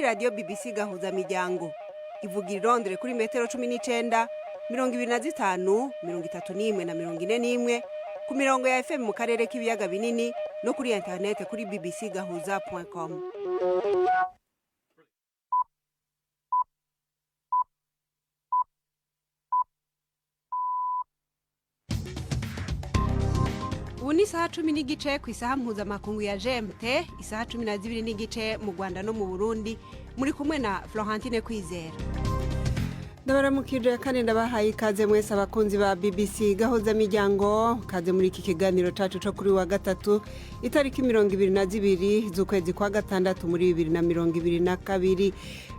radio BBC gahuza miryango ivuga irondere kuri metero 19 25 31 na 41 ku mirongo ya FM mu karere k'ibiyaga binini no kuri internet kuri bbcgahuza.com. Ubu ni isaha 10 n'igice ku isaha mpuzamakungu ya GMT, isaha 12 n'igice mu Rwanda no mu Burundi. Muri kumwe na Florentine Kwizera. Ndabaramukije kandi ndabahaye ikaze mwese abakunzi ba BBC gahuza miryango, kaze muri iki kiganiro cacu cyo kuri wa gatatu itariki 22 z'ukwezi kwa gatandatu muri 2022,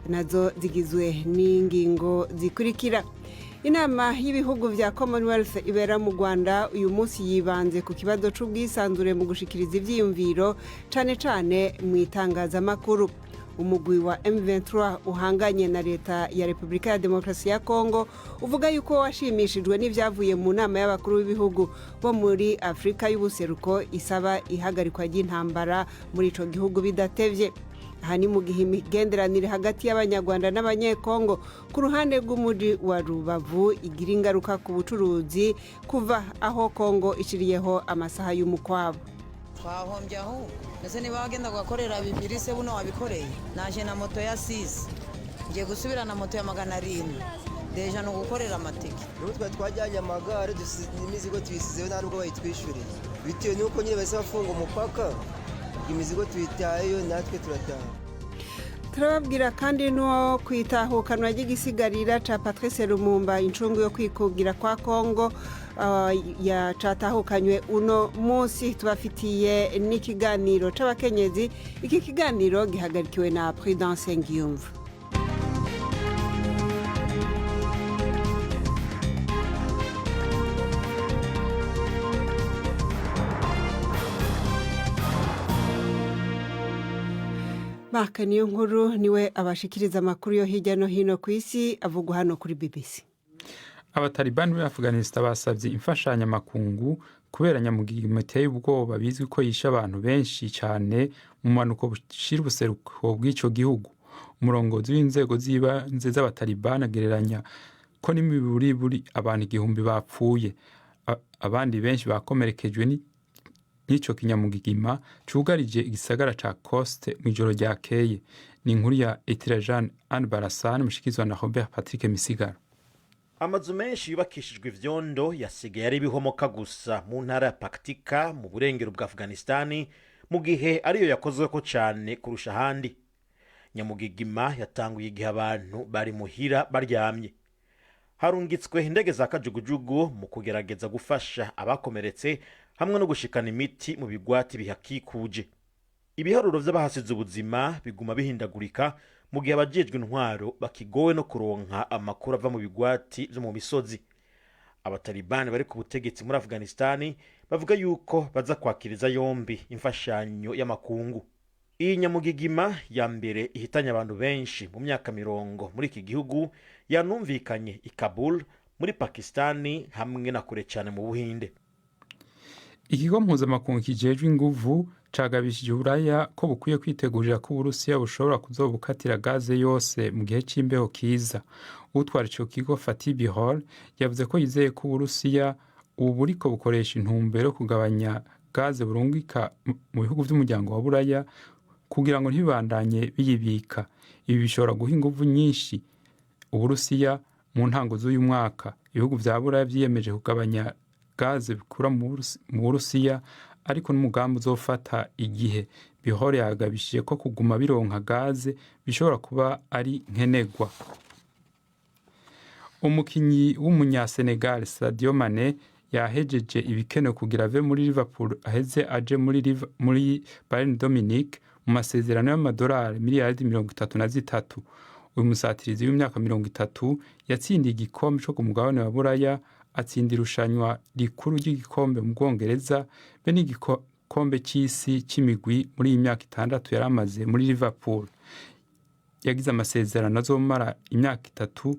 nazo zigizwe n'ingingo zikurikira. Inama y'ibihugu vya Commonwealth ibera mu Rwanda uyu munsi yibanze ku kibazo c'ubwisanzure mu gushikiriza ivyiyumviro cane mu itangazamakuru. Umugwi wa M23 uhanganye na leta ya Republika ya Demokarasi ya Kongo uvuga yuko washimishijwe n'ivyavuye mu nama y'abakuru b'ibihugu bo muri Afrika y'ubuseruko isaba ihagarikwa ry'intambara muri ico gihugu bidatevye. Aha ni mu gihe imigenderanire hagati y'Abanyarwanda n'Abanyekongo ku ruhande rw'umuji wa Rubavu igira ingaruka ku bucuruzi kuva aho Kongo ishiriyeho amasaha y'umukwabo. Twahombye aho ndetse niba wagenda gukorera bibiri se buno wabikoreye. Naje na moto ya 6 ngiye gusubira na moto ya 700 deja no gukorera amatike. Rero twajyanye amagare imizigo tuyisizeho nta nubwo bayitwishuriye bitewe nuko nyine base bafunga umupaka imizigo tuyitayeyo natwe turataha. Turababwira kandi no kwitahukanwa ry'igisigarira ca Patrice Lumumba incungu yo kwikugira kwa Kongo ya catahukanywe uno munsi. Tubafitiye n'ikiganiro c'abakenyezi. Iki kiganiro gihagarikiwe na Prudence Ngiyumva. Mark niyo nkuru niwe abashikiriza amakuru yo hirya no hino ku isi avugwa hano kuri BBC. Abatalibani muri Afghanistan basavye imfashanya makungu kubera nyamugigima iteye ubwoba bizwi ko yisha abantu benshi cyane mu manuko bushira ubuseruko bw'ico gihugu. Umurongozi w'inzego z'ibanze z'abatalibani agereranya ko n'imiburi abantu 1000 bapfuye, abandi benshi bakomerekejwe n'ico kinyamugigima cugarije igisagara ca Koste mw'ijoro ryakeye. Ni inkuru ya Etirajan Anbarasan mushikizwa na Robert Patrick Misigaro. Amazu menshi yubakishijwe ivyondo yasigaye ari bihomoka gusa mu ntara ya Paktika mu burengero bwa Afghanistan, mu gihe ariyo yakozweko cyane kurusha ahandi. Nyamugigima yatanguye igihe abantu bari muhira baryamye. Harungitswe indege za kajugujugu mu kugerageza gufasha abakomeretse hamwe no gushikana imiti mu bigwati bihakikuje. Ibiharuro vy'abahasize ubuzima biguma bihindagurika mu gihe abajejwe intwaro bakigowe no kuronka amakuru ava mu bigwati vyo mu misozi. Abatalibani bari ku butegetsi muri Afghanistan bavuga yuko baza kwakiriza yombi imfashanyo y'amakungu. Iyi nyamugigima ya mbere ihitanye abantu benshi mu myaka 40 muri iki gihugu yanumvikanye i Kabul muri Pakistani hamwe na kure cyane mu Buhinde. Ikigo mpuzamakungu kijejwe inguvu cagabishije Buraya ko bukwiye kwitegurira ko Uburusiya bushobora kuzobukatira gaze yose mu gihe c'imbeho kiza. Utwara ico kigo Fatih Birol yavuze ko yizeye ko Uburusiya ubu buriko bukoresha intumbero kugabanya gaze burungika mu bihugu vy'umuryango wa Buraya kugira ngo ntibandanye biyibika. Ibi bishobora guha inguvu nyinshi Uburusiya mu ntango z'uyu mwaka. Ibihugu vya Buraya vyiyemeje kugabanya gaze bikura mu Burusiya ariko n'umugambi uzofata igihe. Bihore yagabishije ko kuguma bironka gaze bishobora kuba ari nkenegwa. Umukinyi w'umunyasenegal Sadio Mane yahejeje ibikenewe kugira ave muri Liverpool aheze aje muri Bayern Dominique mu masezerano y'amadolari miliyari 33. Uyu musatirizi w'imyaka 30 yatsindiye igikombe cyo ku mugabane wa Buraya, atsinda irushanwa rikuru ry'igikombe mu Bwongereza be n'igikombe cy'isi cy'imigwi muri iyi myaka 6 yaramaze muri Liverpool. Yagize amasezerano azomara imyaka 3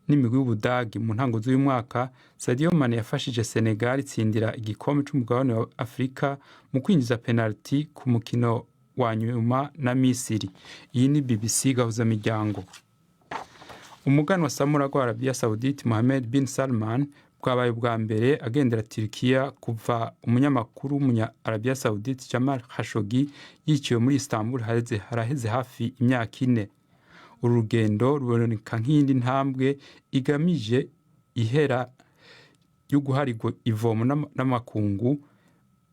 n'imigwi y'Ubudagi. Mu ntango z'uyu mwaka Sadio Mane yafashije Senegal itsindira igikombe cy'umugabane wa Afrika mu kwinjiza penalty ku mukino wa nyuma na Misiri. Iyi ni BBC gahuza miryango. Umugani wa samuragwa wa Arabia Saudite Mohammed bin Salman bwabaye bwa mbere agendera Turkiya kuva umunyamakuru w'umunya Arabia Saudite Jamal Khashoggi yiciwe muri Istanbul haraheze hafi imyaka 4. Uru rugendo ruboneka nk'indi ntambwe igamije ihera yo guharigwa ivomo n'amakungu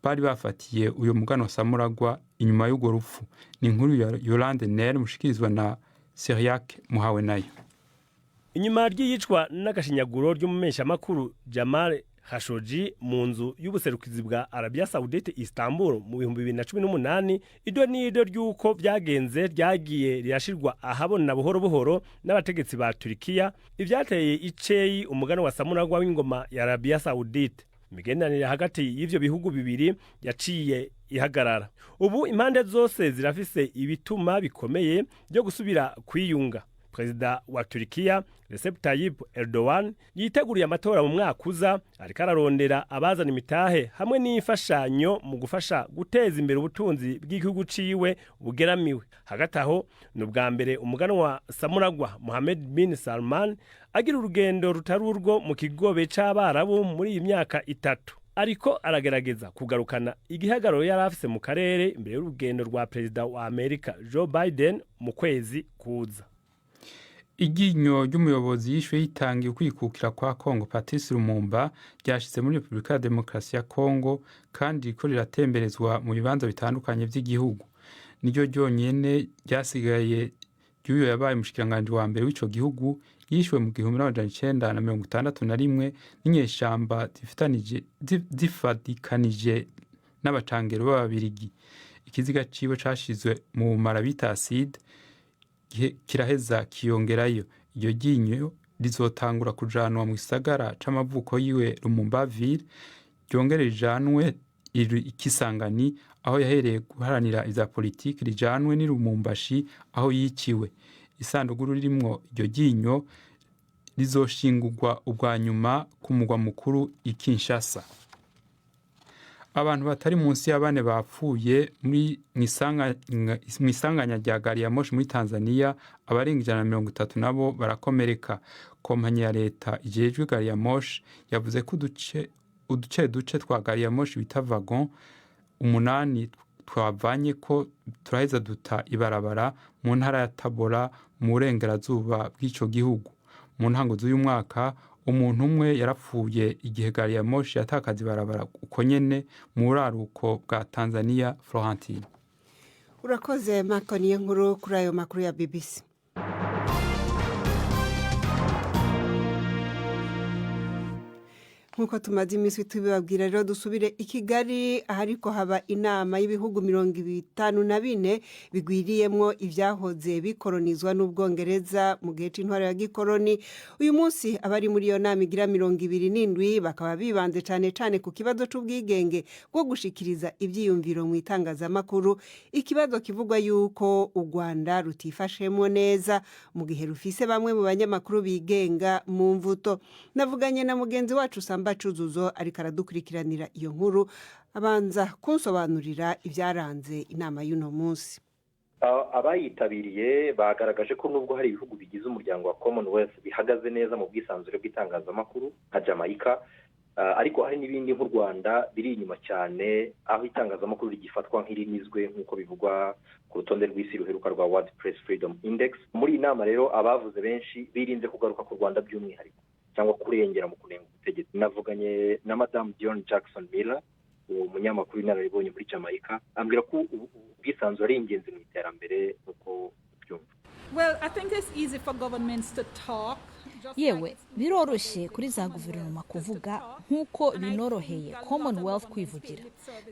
bari bafatiye uyo mugano wa samuragwa inyuma y'ugo rupfu. Ni inkuru ya Yolande Nel mushikirizwa na Syriac Muhawe nayo. Inyuma ry'iyicwa n'agashinyaguro ry'umumesha makuru Jamal Khashoggi mu nzu y'ubuserukizi bwa Arabia Saudite Istanbul mu 2018 ido nido ry'uko byagenze ryagiye rirashirwa ahabona buhoro buhoro n'abategetsi ba Turkiya ivyateye iceyi umugano wa samuragwa w'ingoma ya Arabia Saudite. Imigenderanire hagati y'ivyo bihugu bibiri yaciye ihagarara. Ubu impande zose zirafise ibituma bikomeye byo gusubira kwiyunga. Perezida wa Turkiya Recep Tayyip Erdogan yiteguriye amatora mu mwaka uza ariko ararondera abazana imitahe hamwe n'imfashanyo mu gufasha guteza imbere ubutunzi bw'igihugu ciwe bugeramiwe. Hagati aho n'ubwa mbere umuganwa samuragwa Mohammed bin Salman agira urugendo rutarurwo mu kigobe c'abarabu muri iyi myaka 3. Ariko aragerageza kugarukana igihagararo yarafise mu karere imbere y'urugendo rwa perezida wa Amerika Joe Biden mu kwezi kuza. Iginyo ry'umuyobozi yishwe yitangiye kwikukira kwa Kongo Patrice Lumumba ryashize muri Republika ya Demokarasi ya Kongo kandi ko riratemberezwa mu bibanza bitandukanye by'igihugu. Niryo ryonyene ryasigaye y'uyo yabaye mushikiranganje wa mbere w'ico gihugu yishwe mu 1961 n'inyeshamba zifadikanije n'abacangero b'ababirigi. Ikiziga ciwe cashizwe mu mara bita acide kiraheza kiyongerayo. Iyo ginyo rizotangura kujanwa mu gisagara c'amavuko yiwe Lumumbaville ryongere rijanwe ikisangani aho yahereye guharanira iza politiki rijanwe ni Lumumbashi aho yiciwe. Isanduguru ririmwo iryo ginyo rizoshingurwa ubwa nyuma ku mugwa mukuru i Kinshasa. Abantu batari munsi y'abane bapfuye muri mwisanganya rya gari ya moshi muri Tanzania abarenga 130 nabo barakomereka. Kompanyi ya leta ijejwe gari ya moshi yavuze ko uduce twa gari ya moshi bita wagon 8 twavanye ko turaheza duta ibarabara mu ntara ya Tabora mu burengerazuba bw'ico gihugu. Mu ntango z'uyu mwaka umuntu umwe yarapfuye igihe gari ya moshi yatakaza ibarabara uko nyene mu buraruko bwa Tanzania. Florentine urakoze makoni nkuru kuri ayo makuru ya BBC. Nkuko tumaze iminsi tubibabwira rero dusubire i Kigali ahariko haba inama y'ibihugu 54 bigwiriyemwo ivyahoze bikoronizwa n'Ubwongereza mu gihe c'intwaro ya gikoroni. Uyu munsi abari muri iyo nama igira 27 bakaba bibanze cane ku kibazo c'ubwigenge bwo gushikiriza ivyiyumviro mu itangazamakuru, ikibazo kivugwa yuko u Rwanda rutifashemo neza mu gihe rufise bamwe mu banyamakuru bigenga mu mvuto. Navuganye na mugenzi wacu Bacuzuzo ariko aradukurikiranira iyo nkuru abanza kunsobanurira ibyaranze inama y'uno munsi. Abayitabiriye bagaragaje ko nubwo hari ibihugu bigize umuryango wa Commonwealth bihagaze neza mu bwisanzure bw'itangazamakuru nka Jamaica, ariko hari n'ibindi nk'u Rwanda biri inyuma cyane aho itangazamakuru rigifatwa nk'irinizwe nk'uko bivugwa ku rutonde rw'isi ruheruka rwa World Press Freedom Index. Muri iyi nama rero abavuze benshi birinze kugaruka ku Rwanda by'umwihariko cyangwa kurengera mu kunenga ubutegetsi. Navuganye na Madame John Jackson Miller, umunyamakuru w'inararibonye muri Jamaica, ambwira ko ubwisanzure ari ingenzi mu iterambere uko byumva. Well, I think it's easy for governments to talk. Yewe biroroshye kuri za guverinoma kuvuga nk'uko binoroheye Commonwealth kwivugira,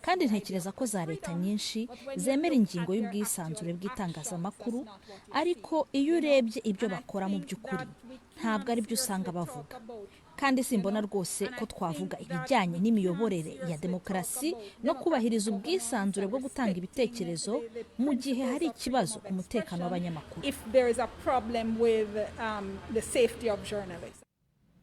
kandi ntekereza ko za leta nyinshi zemera ingingo y'ubwisanzure bw'itangazamakuru, ariko iyo urebye ibyo bakora mu by'ukuri ntabwo ari byo usanga bavuga. Kandi simbona rwose ko twavuga ibijyanye n'imiyoborere ya demokarasi no kubahiriza ubwisanzure bwo gutanga ibitekerezo mu gihe hari ikibazo ku mutekano w'abanyamakuru.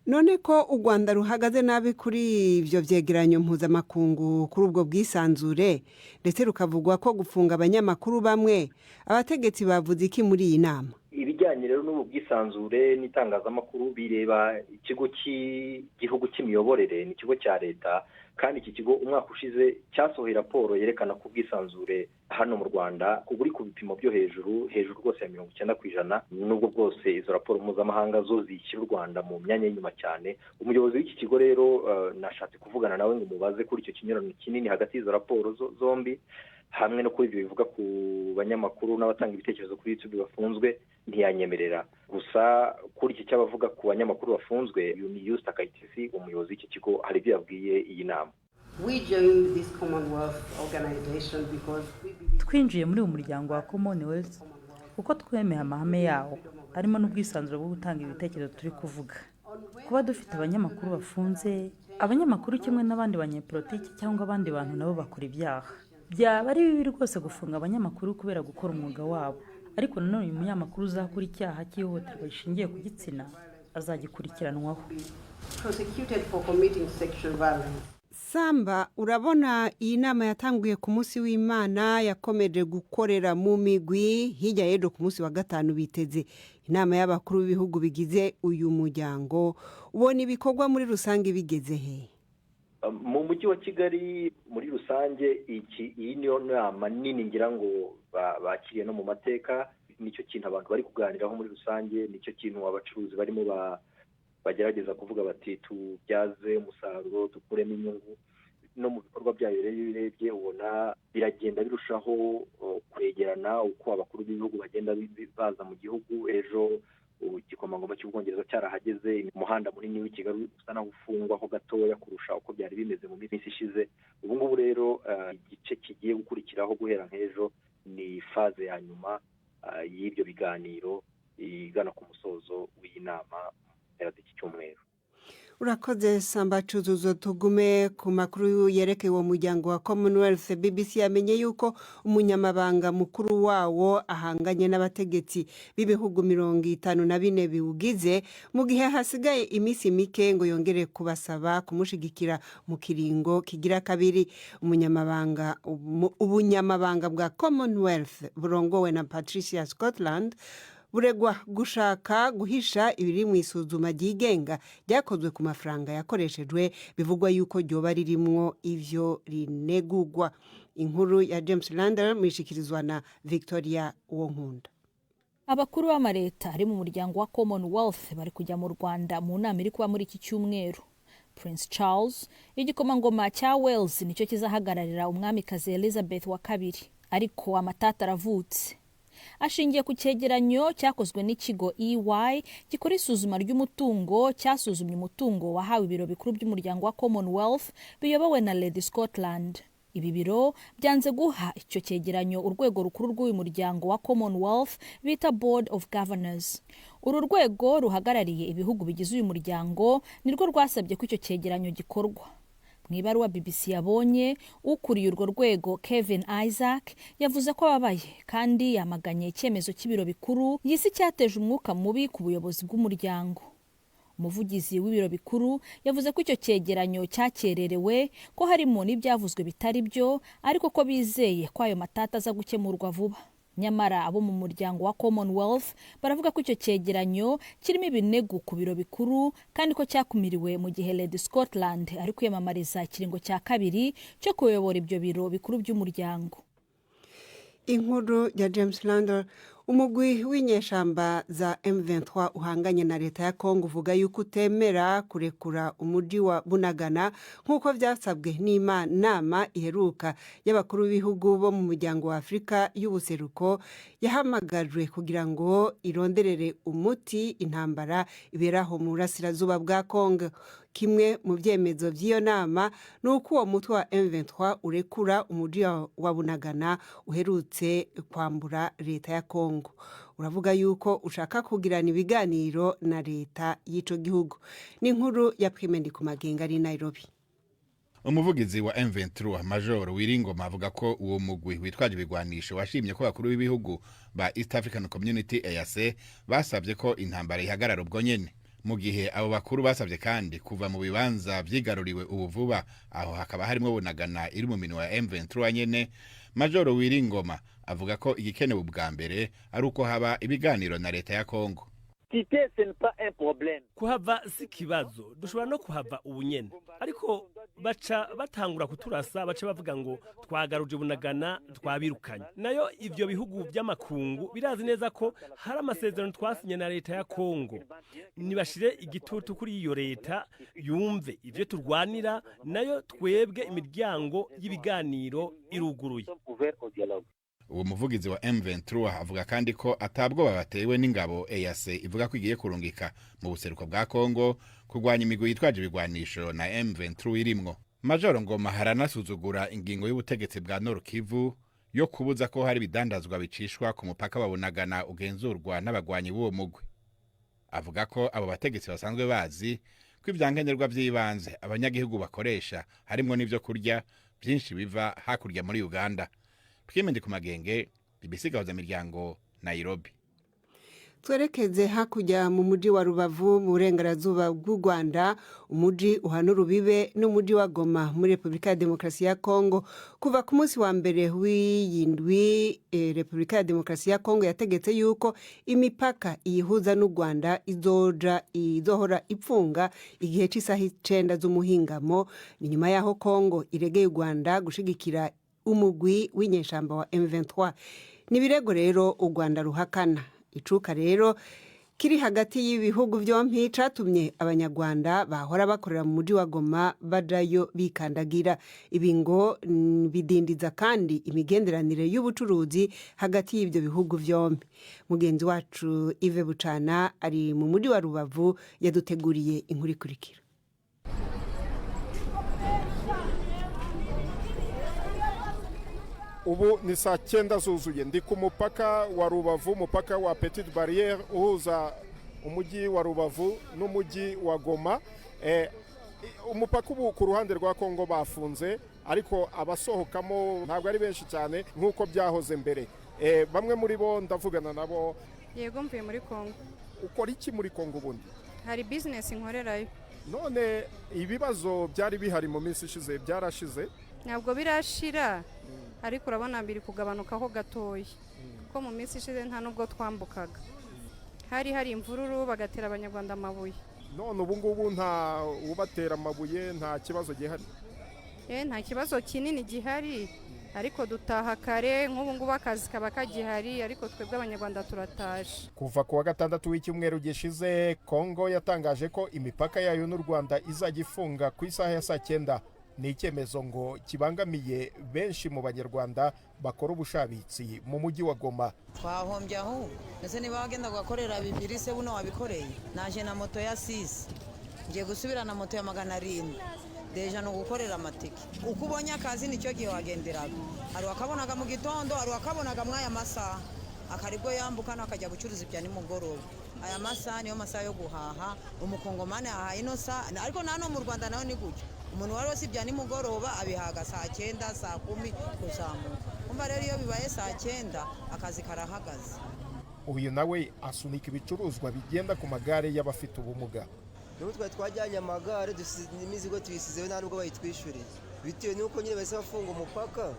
none ko u Rwanda ruhagaze nabi kuri ivyo vyegeranyo mpuzamakungu kuri ubwo bwisanzure ndetse rukavugwa ko gufunga abanyamakuru bamwe, abategetsi bavuze iki muri iyi nama? Ibijyanye rero n'ubu bwisanzure n'itangazamakuru bireba ikigo cy'igihugu cy'imiyoborere, ni ikigo cya leta, kandi iki kigo umwaka ushize cyasohoye raporo yerekana ko ubwisanzure hano mu Rwanda buri ku bipimo byo hejuru rwose ya 90%, nubwo bwose izo raporo mpuzamahanga zo zishyira u Rwanda mu myanya y'inyuma cyane. Umuyobozi w'iki kigo rero nashatse kuvugana nawe ngo mubaze kuri icyo kinyurano kinini hagati y'izo raporo zombi, hamwe no kuri ibyo bivuga ku banyamakuru n'abatanga ibitekerezo kuri YouTube bafunzwe, ntiyanyemerera. Gusa kuri iki cy'abavuga ku banyamakuru bafunzwe, Yusta Kayitesi, umuyobozi w'iki kigo, hari ibyo yabwiye iyi nama. Twinjiye muri uyu muryango wa Commonwealth kuko twemeye amahame yawo, harimo n'ubwisanzure bwo gutanga ibitekerezo turi kuvuga. Kuba dufite abanyamakuru bafunze, abanyamakuru kimwe n'abandi banyepolitiki cyangwa abandi bantu nabo bakora ibyaha, byaba ari bibi rwose gufunga abanyamakuru kubera gukora umwuga wabo. Ariko nanone uyu munyamakuru uzakora icyaha cy'ihohoterwa rishingiye ku gitsina azagikurikiranwaho. Samba, urabona iyi nama yatanguye ku munsi w'Imana yakomeje gukorera mu migwi, hirya y'ejo ku munsi wa gatanu biteze inama y'abakuru b'ibihugu bigize uyu muryango. Ubona ibikorwa muri rusange bigeze he? Mu mujyi wa Kigali muri rusange iyi niyo nama nini ngira ngo bakiriye no mu mateka. Nicyo kintu abantu bari kuganiraho muri rusange, nicyo kintu abacuruzi barimo bagerageza kuvuga bati tubyaze umusaruro, dukuremo inyungu. No mu bikorwa byayo rero birebye ubona biragenda birushaho kwegerana uko abakuru b'ibihugu bagenda baza mu gihugu. Ejo igikomangoma cy'Ubwongereza cyarahageze, umuhanda munini w'i Kigali usa naho ufungwaho gatoya kurusha uko byari bimeze mu minsi ishize. Ubu ngubu rero igice kigiye gukurikiraho guhera nk'ejo ni faze ya nyuma y'ibyo biganiro igana ku musozo w'iyi nama y'iki cyumweru. Urakoze Samba Cuzuzo. Tugume ku makuru yerekeye uwo muryango wa Commonwealth. BBC yamenye yuko umunyamabanga mukuru wawo ahanganye n'abategetsi b'ibihugu 54 biwugize, mu gihe hasigaye iminsi mike ngo yongere kubasaba kumushigikira mu kiringo kigira kabiri. Ubunyamabanga bwa Commonwealth burongowe na Patricia Scotland buregwa gushaka guhisha ibiri mu isuzuma ryigenga ryakozwe ku mafaranga yakoreshejwe, bivugwa yuko ryoba ririmwo ivyo rinegugwa. Inkuru ya James Lander mishikirizwa na Victoria Wonkunda. Abakuru b'amareta ari mu muryango wa Commonwealth bari kujya mu Rwanda mu nama iri kuba muri iki cyumweru. Prince Charles, igikomangoma cya Wales, nicyo kizahagararira umwamikazi Elizabeth wa kabiri, ariko amatata aravutse. Ashingiye ku cyegeranyo cyakozwe n'ikigo EY gikora isuzuma ry'umutungo, cyasuzumye umutungo wahawe ibiro bikuru by'umuryango wa Commonwealth biyobowe na Lady Scotland. Ibi biro byanze guha icyo cyegeranyo urwego rukuru rw'uyu muryango wa Commonwealth bita Board of Governors. Uru rwego ruhagarariye ibihugu bigize uyu muryango nirwo rwasabye ko icyo cyegeranyo gikorwa. Mu ibaruwa BBC yabonye, ukuriye urwo rwego Kevin Isaac yavuze ko babaye kandi yamaganye icyemezo cy'ibiro bikuru yisi cyateje umwuka mubi ku buyobozi bw'umuryango. Umuvugizi w'ibiro bikuru yavuze ko icyo cyegeranyo cyakererewe, ko harimo n'ibyavuzwe bitari byo, ariko ko bizeye ko ayo matata aza gukemurwa vuba. Nyamara abo mu muryango wa Commonwealth baravuga ko icyo cyegeranyo kirimo ibinego ku biro bikuru, kandi ko cyakumiriwe mu gihe Lady Scotland ari kwiyamamariza ikiringo cya kabiri cyo kuyobora ibyo biro bikuru by'umuryango. Inkuru ya James Lander. Umugwi w'inyeshamba za M23 uhanganye na leta ya Kongo uvuga yuko utemera kurekura umujyi wa Bunagana nk'uko byasabwe n'inama iheruka y'abakuru b'ibihugu bo mu muryango wa Afurika y'ubuseruko yahamagajwe kugira ngo ironderere umuti intambara iberaho mu burasirazuba bwa Kongo. Kimwe mu byemezo by'iyo nama ni uko uwo mutwe wa M23 urekura umujyi wa Bunagana uherutse kwambura leta ya Kongo. Uravuga yuko ushaka kugirana ibiganiro na leta y'ico gihugu. Ni inkuru ya Primendi ku magenga ari Nairobi. Umuvugizi wa M23 Major Wiringoma avuga ko uwo mugwi witwaje ibigwanisho washimye ko bakuru b'ibihugu ba East African Community EAC basabye ko intambara ihagarara ubwo nyene. mu gihe abo bakuru basabye kandi kuva mu bibanza vyigaruriwe ubu vuba, aho hakaba harimo Bunagana iri mu minwe ya M23 nyene. Majoro Wiringoma avuga ko igikenewe ubwa mbere ari uko haba ibiganiro na leta ya Kongo. Kuhava si kibazo, dushobora no kuhava ubunyene, ariko baca batangura kuturasa, baca bavuga ngo twagaruje Bunagana twabirukanye. Nayo ivyo bihugu by'amakungu birazi neza ko hari amasezerano twasinye na leta ya Kongo. Nibashire igitutu kuri iyo leta yumve ivyo turwanira, nayo twebwe imiryango y'ibiganiro iruguruye. Uwo muvugizi wa M23 avuga kandi ko atabwo babatewe n'ingabo EAC ivuga ko igiye kurungika mu buseruko bwa Kongo kurwanya imigwi yitwaje ibigwanisho na M23 irimwo. Majoro Ngoma haranasuzugura ingingo y'ubutegetsi bwa Nord Kivu yo kubuza ko hari bidandazwa bicishwa ku mupaka wa Bunagana ugenzurwa n'abagwanyi b'uwo mugwi. Avuga ko abo bategetsi basanzwe bazi ko ivyankenerwa by'ibanze abanyagihugu bakoresha harimo n'ivyo kurya byinshi biva hakurya muri Uganda. Twimende ku magenge, BBC gahuza miryango Nairobi. Twerekeze hakurya mu muji wa Rubavu mu burengerazuba bw'u Rwanda, umuji uhanura urubibe n'umuji wa Goma muri Repubulika ya Demokarasi ya Kongo. Kuva ku munsi wa mbere w'iyindwi, Repubulika ya Demokarasi ya Kongo yategetse yuko imipaka iyihuza n'u Rwanda izohora ipfunga igihe cy'isaha 9 z'umuhingamo. Ni nyuma yaho Kongo iregeye u Rwanda gushigikira umugwi w'inyeshamba wa M23. Nibirego rero u Rwanda ruhakana. Icuka rero kiri hagati y'ibihugu byompi catumye abanyarwanda bahora bakorera mu muji wa Goma bajayo bikandagira. Ibi ngo bidindiza kandi imigenderanire y'ubucuruzi hagati y'ibyo bihugu byompi. Mugenzi wacu Ive Bucana ari mu muji wa Rubavu yaduteguriye inkuru ikurikira. Ubu ni saa 9 zuzuye, ndi ku mupaka wa Rubavu, umupaka wa Petite Barrière uhuza umujyi wa Rubavu n'umujyi wa Goma. Umupaka ubu ku ruhande rwa Kongo bafunze, ariko abasohokamo ntabwo ari benshi cyane nk'uko byahoze mbere. Bamwe muri bo ndavugana nabo. Yego, mvuye muri Kongo. Ukora iki muri Kongo ubundi? Hari business nkorerayo. None ibibazo byari bihari mu minsi ishize byarashize? Ntabwo birashira, ariko urabona biri kugabanukaho gatoya. Ko mu minsi ishize nta nubwo twambukaga. Hari imvururu bagatera abanyarwanda amabuye. None ubu ngubu nta ubatera amabuye, nta kibazo gihari? Nta kibazo kinini gihari, ariko dutaha kare. Nk'ubu ngubu akazi kaba kagihari, ariko twebwe abanyarwanda turataje. Kuva ku wa 6 w'icyumweru gishize, Kongo yatangaje ko imipaka yayo n'u Rwanda izajya ifunga ku isaha ya saa 9. Ni icyemezo ngo kibangamiye benshi mu banyarwanda bakora ubushabitsi mu mujyi wa Goma. Twahombye aho ese niba wagenda gukorera bibiri se buno wabikoreye. Naje na moto ya 6, ngiye gusubira na moto ya 700. Deja no gukorera amatike. Uko ubonye akazi nicyo gihe wagenderaga. Hari wakabonaga mu gitondo, hari wakabonaga mwaya masaha. Akaribwo yambuka nakajya gucuruza ibya nimugoroba. Aya masaha niyo masaha yo guhaha. Umukongomane ahaye ino saa, ariko nano mu Rwanda naho ni gutyo. Umuntu wari wose ibya nimugoroba abihaga saa 9, saa 10 kuzamuka. Umva rero iyo bibaye saa 9 akazi karahagaze. Uyu nawe asunika ibicuruzwa bigenda ku magare y'abafite ubumuga. N'ubwo twajyanye amagare imizigo tuyisizeho nta nubwo bayitwishyuriye. Bitewe nuko nyine bahise bafunga umupaka,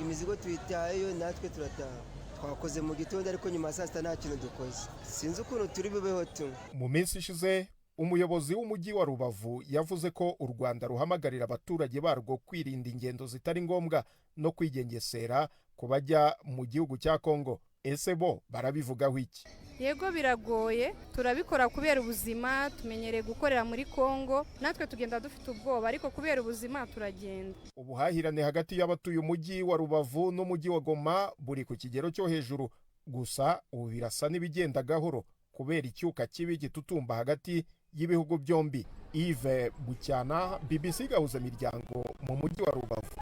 imizigo tuyitayeyo natwe turataha. Twakoze mu gitondo ariko nyuma saa 6 nta kintu dukoze. Sinzi ukuntu turi bubeho tu. Mu minsi ishize umuyobozi w'umujyi wa Rubavu yavuze ko u Rwanda ruhamagarira abaturage barwo kwirinda ingendo zitari ngombwa no kwigengesera kubajya mu gihugu cya Kongo. Ese bo barabivugaho iki? Yego, biragoye, turabikora kubera ubuzima, tumenyereye gukorera muri Kongo, natwe tugenda dufite ubwoba, ariko kubera ubuzima turagenda. Ubuhahirane hagati y'abatuye umujyi wa Rubavu n'umujyi wa Goma buri ku kigero cyo hejuru, gusa ubu birasa n'ibigenda gahoro kubera icyuka kibi gitutumba hagati y'ibihugu byombi. Ive Bucyana, BBC gahuza miryango mu mujyi wa Rubavu.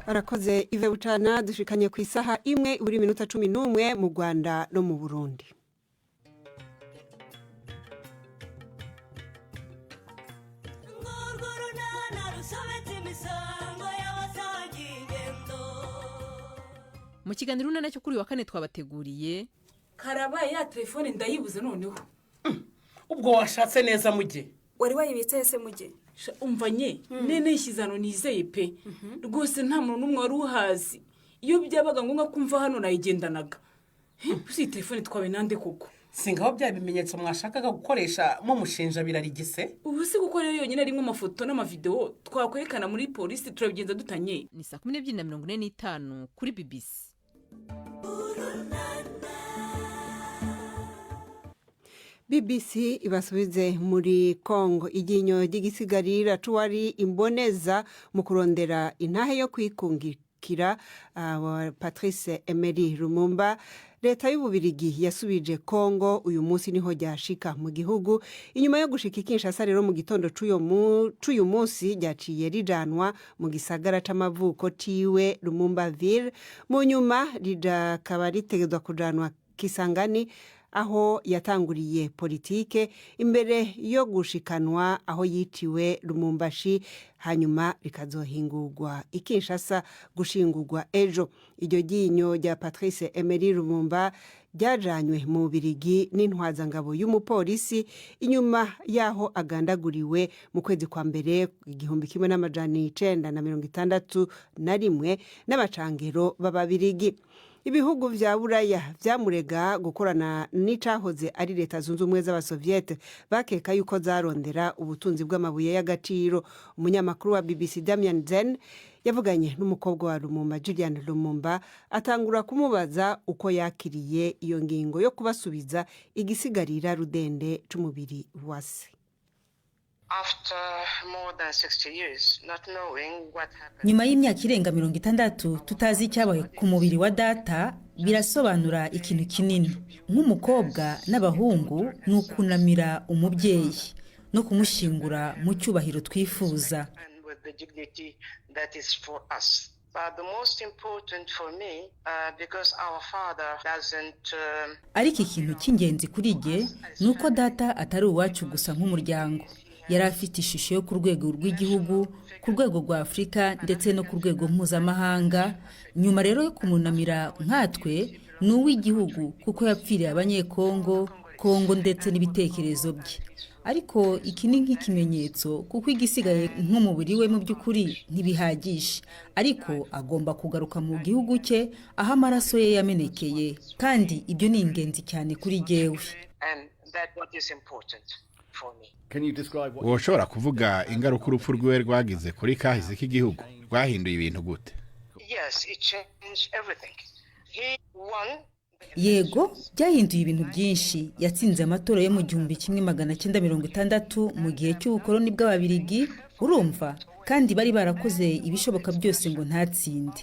Arakoze Ive Bucana. Dushikanye ku isaha 1:11 mu Rwanda no mu Burundi. Mu kiganiro nacyo kuri wa kane twabateguriye karabaye ya telefone ndayibuze noneho. Ubwo washatse neza mujye. Wari wayibitse ese mujye? Umva nye nene ishyizano nizeye pe. Rwose nta muntu n'umwe wari uhazi. Iyo byabaga ngombwa kumva hano nayigendanaga. Uzi telefone twawe nande koko? Singaho bya bimenyetso mwashakaga gukoresha mu mushinja birarigise. Ubu si gukorera yonyine rimwe amafoto n'amavideo twakwerekana muri polisi turabigenza dutanye. Ni 12:45 kuri BBC. BBC ibasubize muri Kongo iginyo ry'igisigarira tuwari imboneza mu kurondera intahe yo kwikungikira Patrice Emery Lumumba. Leta y'Ububirigi yasubije Kongo uyu munsi niho ryashika mu gihugu inyuma yo gushika Kinshasa rero mu gitondo c'uyu munsi ryaciye rijanwa mu gisagara c'amavuko tiwe Lumumbaville mu nyuma ridakaba ritegezwa kujanwa Kisangani aho yatanguriye politike imbere yo gushikanwa aho yitiwe Lumumbashi hanyuma rikazohingurwa Kinshasa gushingurwa ejo. Iryo ryinyo rya Patrice Emery Lumumba ryajanywe mu Bubirigi n'intwazangabo y'umupolisi inyuma yaho agandaguriwe mu kwezi kwa mbere 1961 n'abacangero b'Ababirigi. Ibihugu vya Buraya vyamurega gukorana n'icahoze ari leta zunze ubumwe z'abasoviete bakeka yuko zarondera ubutunzi bw'amabuye y'agaciro. Umunyamakuru wa BBC Damien Zen yavuganye n'umukobwa wa Lumumba Julian Lumumba atangura kumubaza uko yakiriye iyo ngingo yo kubasubiza igisigarira rudende c'umubiri wase. Nyuma y'imyaka irenga 60 tutazi icyabaye ku mubiri wa data birasobanura ikintu kinini. Nk'umukobwa n'abahungu nukunamira umubyeyi no kumushingura mu cyubahiro twifuza. Ariko ikintu cy'ingenzi kuri jye nuko data atari uwacu gusa nk'umuryango. Yari afite ishusho yo ku rwego rw'igihugu, ku rwego rwa Afurika ndetse no ku rwego mpuzamahanga. Nyuma rero yo kumunamira nkatwe n'uw'igihugu kuko yapfiriye abanyekongo, Kongo ndetse n'ibitekerezo bye. Ariko iki ni nk'ikimenyetso kuko igisigaye nk'umubiri we mu by'ukuri ntibihagije. Ariko agomba kugaruka mu gihugu cye aho amaraso ye yamenekeye, kandi ibyo ni ingenzi cyane kuri jyewe. Woshobora kuvuga ingaruka urupfu rwe rwagize kuri kahise k'igihugu? Rwahinduye ibintu gute? Yego, byahinduye ibintu byinshi. Yatsinze amatora yo mu 1960 mu gihe cy'ubukoloni bw'Ababirigi, urumva, kandi bari barakoze ibishoboka byose ngo ntatsinde.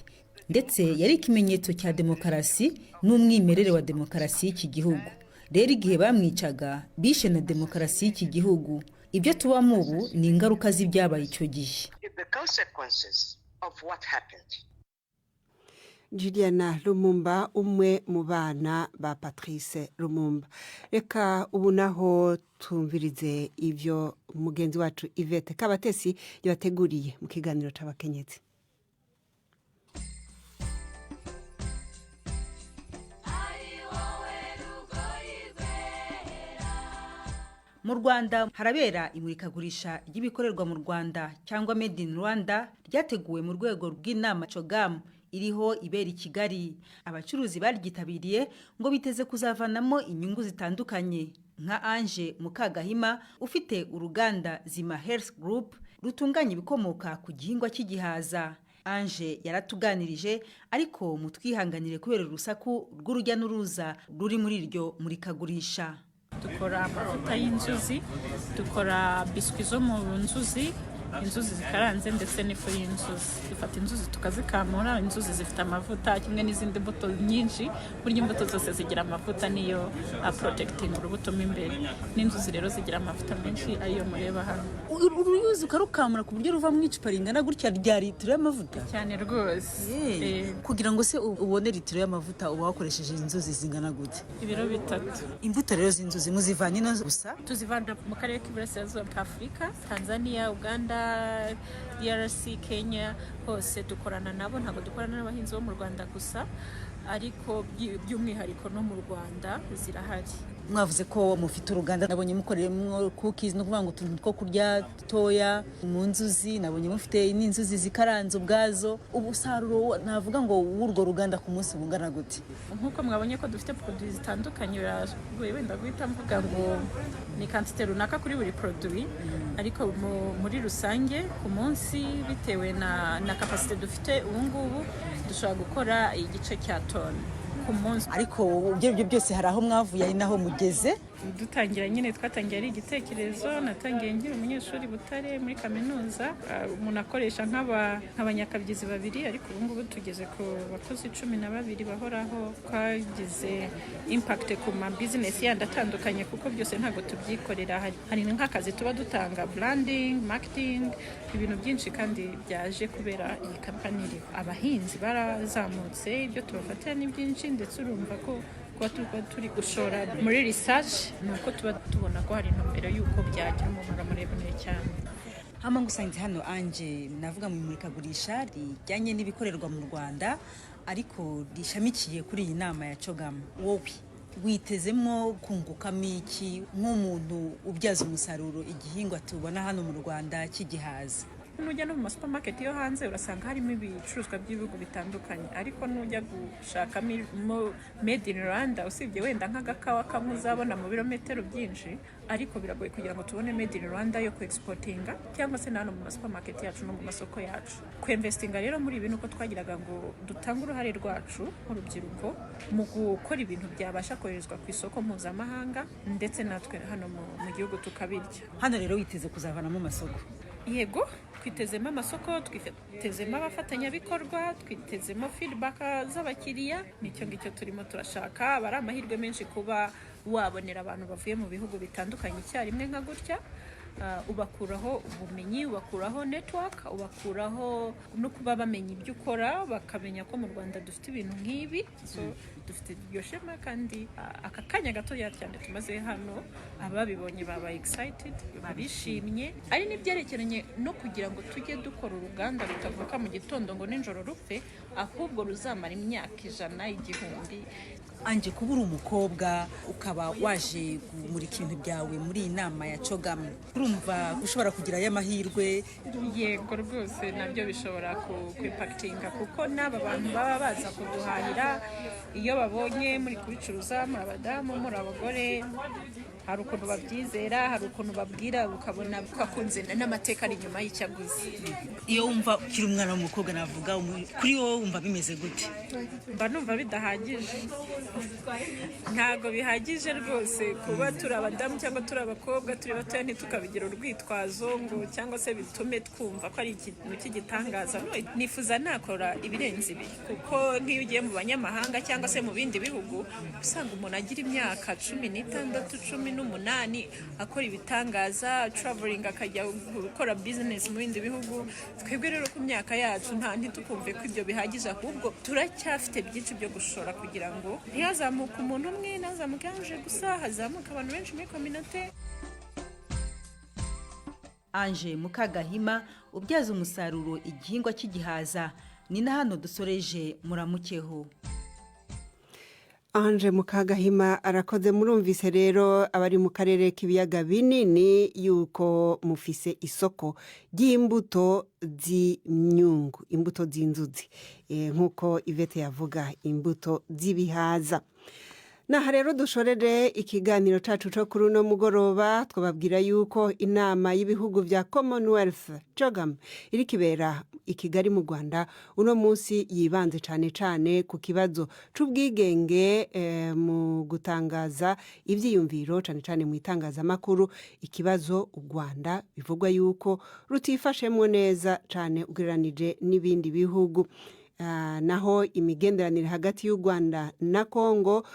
Ndetse yari ikimenyetso cya demokarasi n'umwimerere wa demokarasi y'iki gihugu. Rero igihe bamwicaga bishe na demokarasi y'iki gihugu. Ibyo tubamo ubu ni ingaruka z'ibyabaye icyo gihe. Juliana Lumumba umwe mu bana ba Patrice Lumumba. Reka ubu naho tumvirize ivyo mugenzi wacu Yvette Kabatesi yabateguriye mu kiganiro c'abakenyezi. Mu Rwanda harabera imurikagurisha ry'ibikorerwa mu Rwanda cyangwa Made in Rwanda ryateguwe mu rwego rw'inama CHOGM iriho ibera i Kigali. Abacuruzi baryitabiriye ngo biteze kuzavanamo inyungu zitandukanye. Nka Ange Mukagahima ufite uruganda Zima Health Group rutunganya ibikomoka ku gihingwa cy'igihaza. Ange yaratuganirije ariko mutwihanganire kubera urusaku rw'urujya n'uruza ruri muri iryo murikagurisha. Dukora amavuta y'inzuzi, dukora biswi zo mu nzuzi, inzuzi zikaranze ndetse n'ifu y'inzuzi. Dufata inzuzi tukazikamura, inzuzi zifite amavuta kimwe n'izindi mbuto nyinshi, burya imbuto zose zigira amavuta niyo protecting urubuto mo imbere. N'inzuzi rero zigira amavuta menshi ayo mureba hano. Uruyuzi ukarukamura ku buryo ruva mu icupa ringana gutya rya litiro y'amavuta? Cyane rwose. Kugira ngo se ubone litiro y'amavuta uba wakoresheje inzuzi zingana gute? Ibiro 3. Imbuto rero z'inzuzi muzivana ino gusa? Tuzivana mu karere k'Iburasirazuba bwa Afurika, Tanzania, Uganda, DRC, Kenya, hose dukorana nabo. Ntabwo dukorana n'abahinzi bo mu Rwanda gusa. ariko by'umwihariko no mu Rwanda zirahari. Mwavuze ko mufite uruganda, nabonye mukoreramo cookies, no kuvuga ngo utuntu two kurya dutoya mu nzuzi, nabonye mufite n'inzuzi zikaranze ubwazo. Ubusaruro navuga ngo w'urwo ruganda ku munsi bungana gute? Nk'uko mwabonye ko dufite produit zitandukanye, wenda guhita mvuga ngo ni quantité runaka kuri buri produit, ariko muri rusange ku munsi bitewe na capacité dufite ubu ngubu dushobora gukora igice cya toni ku munsi. Ariko ibyo byose hari aho mwavuye ari naho mugeze? Dutangira nyine twatangiye ari igitekerezo, natangiye ngira umunyeshuri Butare muri kaminuza, umuntu akoresha nk'abanyakabyizi babiri, ariko ubu ngubu tugeze ku bakozi 12 bahoraho. Twagize impact ku ma business yandi atandukanye kuko byose ntabwo tubyikorera, hari nk'akazi tuba dutanga, branding, marketing, ibintu byinshi kandi byaje kubera iyi kampani. Abahinzi barazamutse, ibyo tubafatira ni byinshi, ndetse urumva ko kuba turi gushora muri research nuko tuba tubona ko hari intumbero y'uko byagira umumaro muremure cyane. Hama ngusanze hano Anje, navuga mu imurikagurisha rijyanye n'ibikorerwa mu Rwanda ariko rishamikiye kuri iyi nama ya CHOGM. Wowe witezemo kungukamo iki nk'umuntu ubyaza umusaruro igihingwa tubona hano mu Rwanda cy'igihaza? Nujya no mu supermarket yo hanze urasanga harimo ibicuruzwa by'ibihugu bitandukanye, ariko nujya gushaka made in Rwanda, usibye wenda nk'agakawa kamwe uzabona mu birometero byinshi, ariko biragoye kugira ngo tubone made in Rwanda yo ku-exportinga cyangwa se hano mu supermarket yacu no mu masoko yacu. Ku-investinga rero muri ibi nuko twagiraga ngo dutange uruhare rwacu nk'urubyiruko mu gukora ibintu byabasha koherezwa ku isoko mpuzamahanga, ndetse natwe hano mu gihugu tukabirya. Hano rero witeze kuzavanamo amasoko? Yego, twitezemo amasoko, twitezemo abafatanyabikorwa, twitezemo feedback z'abakiriya. Nicyo ngicyo turimo turashaka. Bari amahirwe menshi kuba wabonera abantu bavuye mu bihugu bitandukanye icyarimwe nka gutya. Ubakuraho ubumenyi, ubakuraho network, ubakuraho no kuba bamenya ibyo ukora, bakamenya ko mu Rwanda dufite ibintu nk'ibi. So dufite iryo shema, kandi aka kanya gato cyane tumaze hano ababibonye baba excited, babishimye. Ari n'ibyerekeranye no kugira ngo tujye dukora uruganda rutavuka mu gitondo ngo ninjoro rupfe, ahubwo ruzamara imyaka 100, 1000. Anje, kuba uri umukobwa ukaba waje kumurika ibintu byawe muri iyi nama ya CHOGM, urumva ushobora kugira aya mahirwe? Yego rwose, nabyo bishobora ku-impactinga kuko n'aba bantu baba baza kuduhahira, iyo babonye muri kubicuruza, muri abadamu, muri abagore, hari ukuntu babyizera, hari ukuntu babwira, ukabona kakunze n'amateka ari inyuma y'icyaguzi. Iyo wumva ukiri umwana w'umukobwa, navuga kuri wowe wumva bimeze gute? Mba numva bidahagije, ntago bihagije rwose kuba turi abadamu cyangwa turi abakobwa turi batoya ntitukabigira urwitwazo ngo cyangwa se bitume twumva ko ari ikintu cy'igitangaza. Nifuza nakora ibirenze ibi, kuko nk'iyo ugiye mu banyamahanga cyangwa se mu bindi bihugu usanga umuntu agira imyaka 16, 18 akora ibitangaza, traveling, akajya gukora business mu bindi bihugu. Twebwe rero ku myaka yacu ntitukumve ko ibyo bihagije, ahubwo turacyafite byinshi byo gushora kugira ngo ntihazamuke umuntu umwe, ntazamuke Anje gusa, hazamuka abantu benshi muri community. Anje Mukagahima, ubyaza umusaruro igihingwa cy'igihaza. Ni na hano dusoreje muramukeho. Anje Mukagahima arakoze. Murumvise rero abari mu karere k'ibiyaga binini yuko mufise isoko ry'imbuto z'imyungu, imbuto z'inzuzi, nk'uko Ivete yavuga, imbuto z'ibihaza. Naha rero dushorere ikiganiro cacu cyo kuri uno mugoroba. Twababwira yuko inama y'ibihugu vya Commonwealth CHOGM iri kibera i Kigali mu Rwanda uno munsi yibanze cyane ku kibazo c'ubwigenge mu gutangaza ivyiyumviro cyane mu itangazamakuru, ikibazo u Rwanda bivugwa yuko rutifashemwo neza cyane ugereranije n'ibindi bihugu. Naho imigenderanire hagati y'u Rwanda na Kongo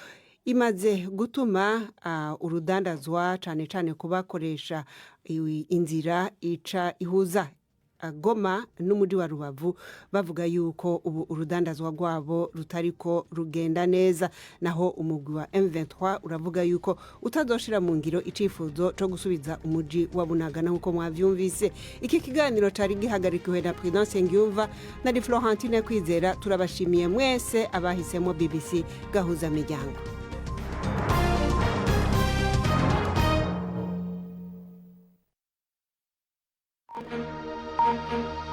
imaze gutuma urudandazwa cyane kubakoresha inzira ihuza Goma n'umujyi wa Rubavu bavuga yuko ubu urudandazwa rwabo rutariko rugenda neza naho umugwi wa M23 uravuga yuko utazoshira mu ngiro icifuzo cyo gusubiza umujyi wa Bunagana nkuko mwavyumvise. Iki kiganiro cari gihagarikiwe na Prudence Ngyumva na Florentine Kwizera. Turabashimiye mwese abahisemo BBC gahuza miryango. Thank you.